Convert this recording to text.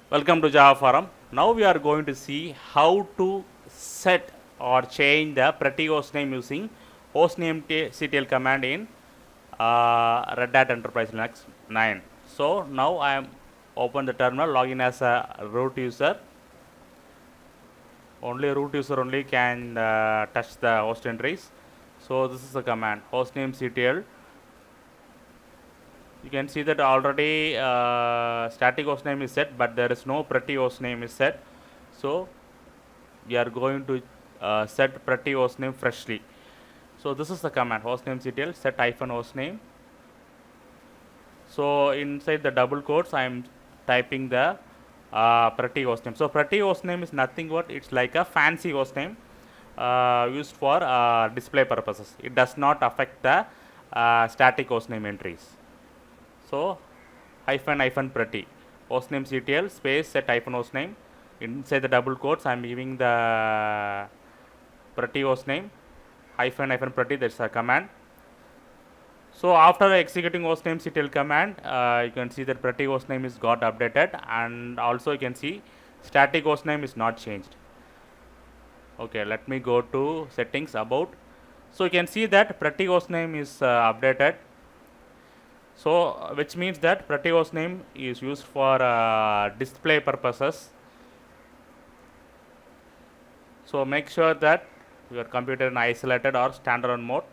Welcome to Java Forum. Now we are going to see how to set or change the pretty hostname using hostnamectl command in Red Hat Enterprise Linux 9. So now I am open the terminal, login as a root user. Only root user only can touch the host entries. So this is the command hostnamectl. You can see that already static hostname is set, but there is no pretty hostname is set. So we are going to set pretty hostname freshly. So this is the command hostnamectl set -hostname. So inside the double quotes I am typing the pretty hostname. So pretty hostname is nothing but it's like a fancy hostname used for display purposes. It does not affect the static hostname entries. So hyphen pretty hostnamectl space set -hostname. Inside the double quotes I am giving the pretty hostname hyphen pretty. That's a command. So after executing hostnamectl command, you can see that pretty hostname is got updated, and also you can see static hostname is not changed. Okay, let me go to settings about. So you can see that pretty hostname is updated. So which means that pretty hostname is used for display purposes. So make sure that your computer is isolated or standalone mode.